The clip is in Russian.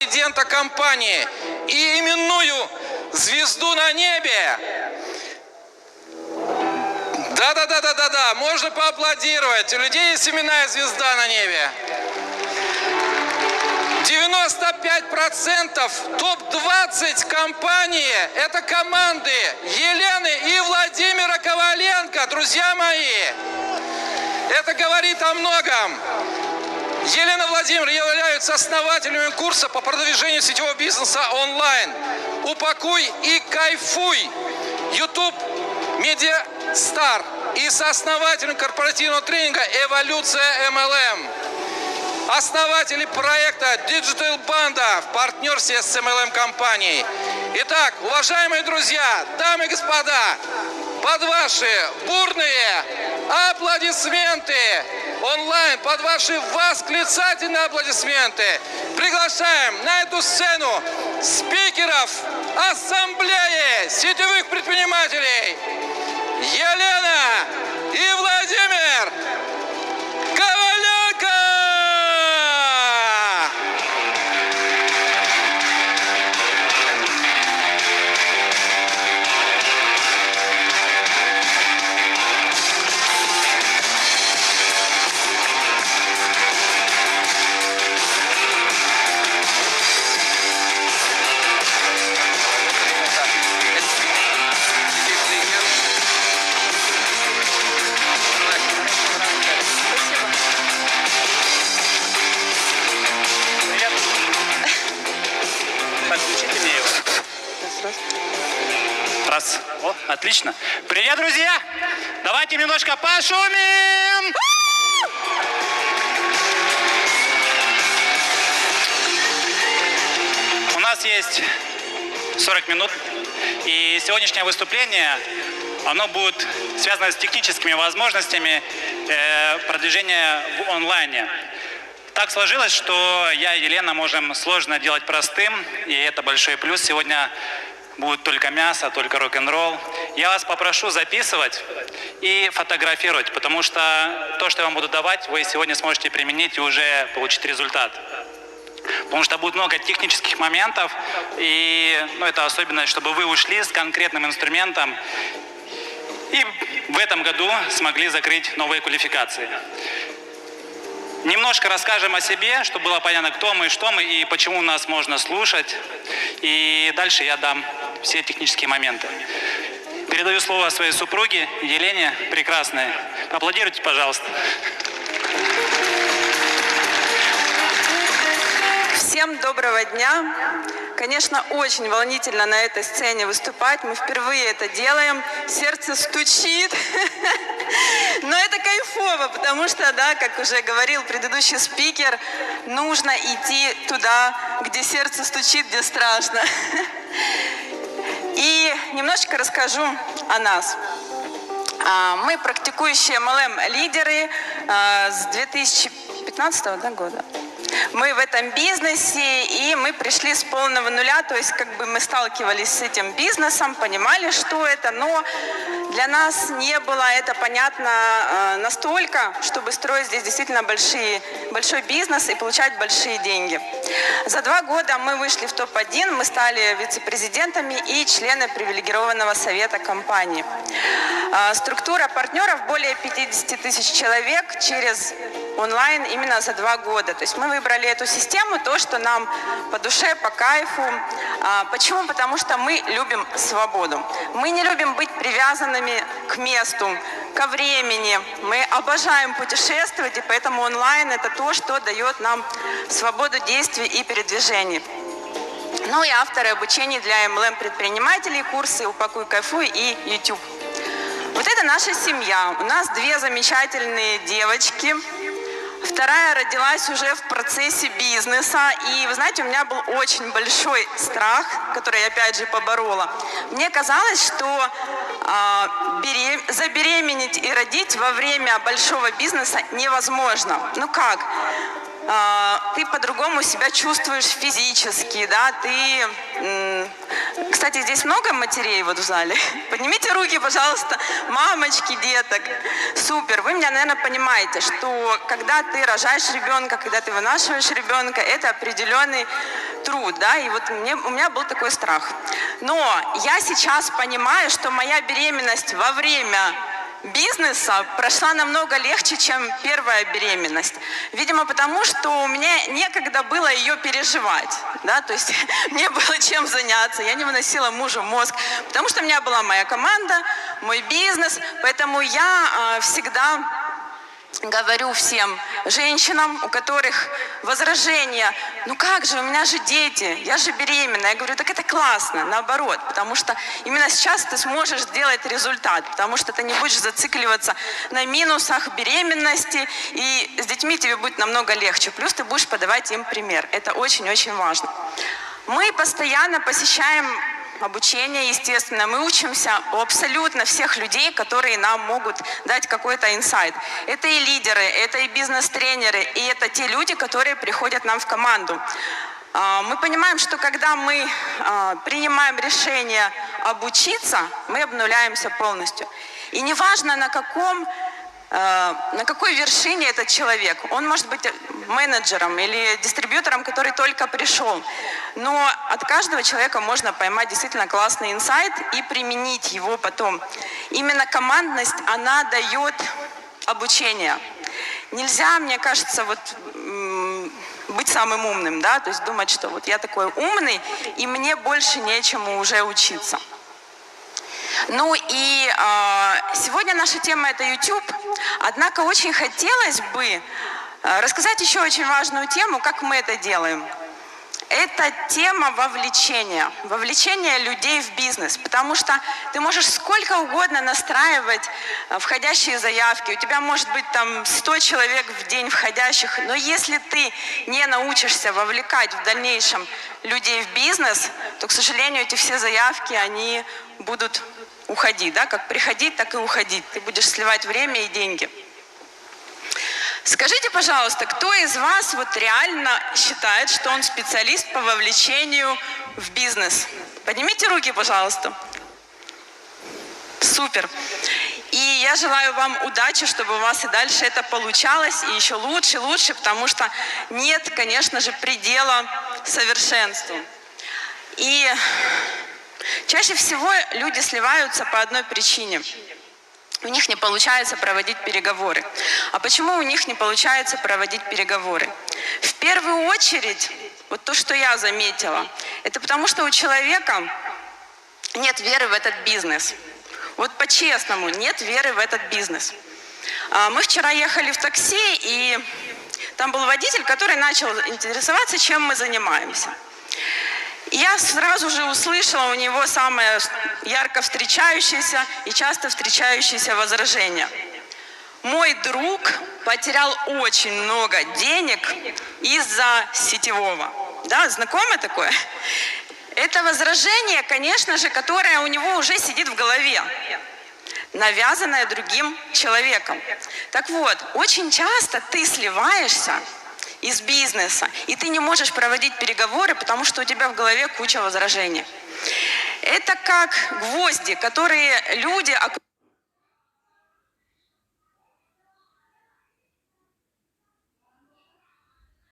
президента компании и именную звезду на небе. Да, можно поаплодировать. У людей есть именная звезда на небе. 95% топ-20 компании – это команды Елены и Владимира Коваленко, друзья мои. Это говорит о многом. Елена и Владимир являются основателями курса по продвижению сетевого бизнеса онлайн «Упакуй и кайфуй» YouTube Media Star и сооснователем корпоративного тренинга «Эволюция MLM». Основатели проекта Digital Banda в партнерстве с MLM компанией. Итак, уважаемые друзья, дамы и господа, под ваши бурные аплодисменты онлайн, под ваши восклицательные аплодисменты приглашаем на эту сцену спикеров Ассамблеи сетевых предпринимателей Елена и Владимир Коваленко! Подключите мне его. Раз. О, отлично. Привет, друзья! Давайте немножко пошумим! У нас есть 40 минут, и сегодняшнее выступление, оно будет связано с техническими возможностями продвижения в онлайне. Так сложилось, что я и Елена можем сложно делать простым, и это большой плюс. Сегодня будет только мясо, только рок-н-ролл. Я вас попрошу записывать и фотографировать, потому что то, что я вам буду давать, вы сегодня сможете применить и уже получить результат. Потому что будет много технических моментов, и это особенность, чтобы вы ушли с конкретным инструментом и в этом году смогли закрыть новые квалификации. Немножко расскажем о себе, чтобы было понятно, кто мы, что мы и почему нас можно слушать. И дальше я дам все технические моменты. Передаю слово своей супруге Елене, прекрасной. Аплодируйте, пожалуйста. Всем доброго дня. Конечно, очень волнительно на этой сцене выступать. Мы впервые это делаем. Сердце стучит. Но это кайфово, потому что, да, как уже говорил предыдущий спикер, нужно идти туда, где сердце стучит, где страшно. И немножечко расскажу о нас. Мы практикующие MLM-лидеры с 2015 года. Мы в этом бизнесе, и мы пришли с полного нуля, то есть как бы мы сталкивались с этим бизнесом, понимали, что это, но для нас не было это понятно настолько, чтобы строить здесь действительно большой бизнес и получать большие деньги. За 2 года мы вышли в топ-1, мы стали вице-президентами и члены привилегированного совета компании. Структура партнеров более 50 тысяч человек через онлайн именно за 2 года. То есть мы выбрали эту систему, то, что нам по душе, по кайфу. Почему? Потому что мы любим свободу. Мы не любим быть привязанными к месту, ко времени. Мы обожаем путешествовать, и поэтому онлайн – это то, что дает нам свободу действий и передвижений. Ну и авторы обучений для MLM-предпринимателей, курсы «Упакуй, кайфуй» и YouTube. Вот это наша семья. У нас 2 замечательные девочки. Вторая родилась уже в процессе бизнеса. И, вы знаете, у меня был очень большой страх, который я опять же поборола. Мне казалось, что забеременеть и родить во время большого бизнеса невозможно. Ну как? Ты по-другому себя чувствуешь физически, да, Кстати, здесь много матерей вот в зале? Поднимите руки, пожалуйста, мамочки деток. Супер, вы меня, наверное, понимаете, что когда ты рожаешь ребенка, когда ты вынашиваешь ребенка, это определенный труд, да, и вот у меня был такой страх. Но я сейчас понимаю, что моя беременность во время бизнеса прошла намного легче, чем первая беременность. Видимо, потому что у меня некогда было ее переживать, да, то есть мне было чем заняться, я не выносила мужу мозг, потому что у меня была моя команда, мой бизнес, поэтому я всегда говорю всем женщинам, у которых возражения, ну как же, у меня же дети, я же беременна. Я говорю, так это классно, наоборот, потому что именно сейчас ты сможешь сделать результат, потому что ты не будешь зацикливаться на минусах беременности, и с детьми тебе будет намного легче. Плюс ты будешь подавать им пример. Это очень-очень важно. Мы постоянно посещаем обучение, естественно, мы учимся у абсолютно всех людей, которые нам могут дать какой-то инсайт. Это и лидеры, это и бизнес-тренеры, и это те люди, которые приходят нам в команду. Мы понимаем, что когда мы принимаем решение обучиться, мы обнуляемся полностью. И неважно, на какой вершине этот человек. Он может быть менеджером или дистрибьютором, который только пришел. Но от каждого человека можно поймать действительно классный инсайт и применить его потом. Именно командность, она дает обучение. Нельзя, мне кажется, вот быть самым умным, да, то есть думать, что вот я такой умный, и мне больше нечему уже учиться. Ну и сегодня наша тема – это YouTube. Однако очень хотелось бы рассказать еще очень важную тему, как мы это делаем. Это тема вовлечения. Вовлечения людей в бизнес. Потому что ты можешь сколько угодно настраивать входящие заявки. У тебя может быть там 100 человек в день входящих. Но если ты не научишься вовлекать в дальнейшем людей в бизнес, то, к сожалению, эти все заявки, они будут уходить. Да? Как приходить, так и уходить. Ты будешь сливать время и деньги. Скажите, пожалуйста, кто из вас вот реально считает, что он специалист по вовлечению в бизнес? Поднимите руки, пожалуйста. Супер. И я желаю вам удачи, чтобы у вас и дальше это получалось, и еще лучше, потому что нет, конечно же, предела совершенству. И чаще всего люди сливаются по одной причине. У них не получается проводить переговоры. А почему у них не получается проводить переговоры? В первую очередь, вот то, что я заметила, это потому что у человека нет веры в этот бизнес. Вот по-честному, нет веры в этот бизнес. Мы вчера ехали в такси, и там был водитель, который начал интересоваться, чем мы занимаемся. И я сразу же услышала у него самое ярко встречающееся и часто встречающееся возражение. Мой друг потерял очень много денег из-за сетевого. Да, знакомо такое? Это возражение, конечно же, которое у него уже сидит в голове, навязанное другим человеком. Так вот, очень часто ты сливаешься из бизнеса, и ты не можешь проводить переговоры, потому что у тебя в голове куча возражений. Это как гвозди, которые люди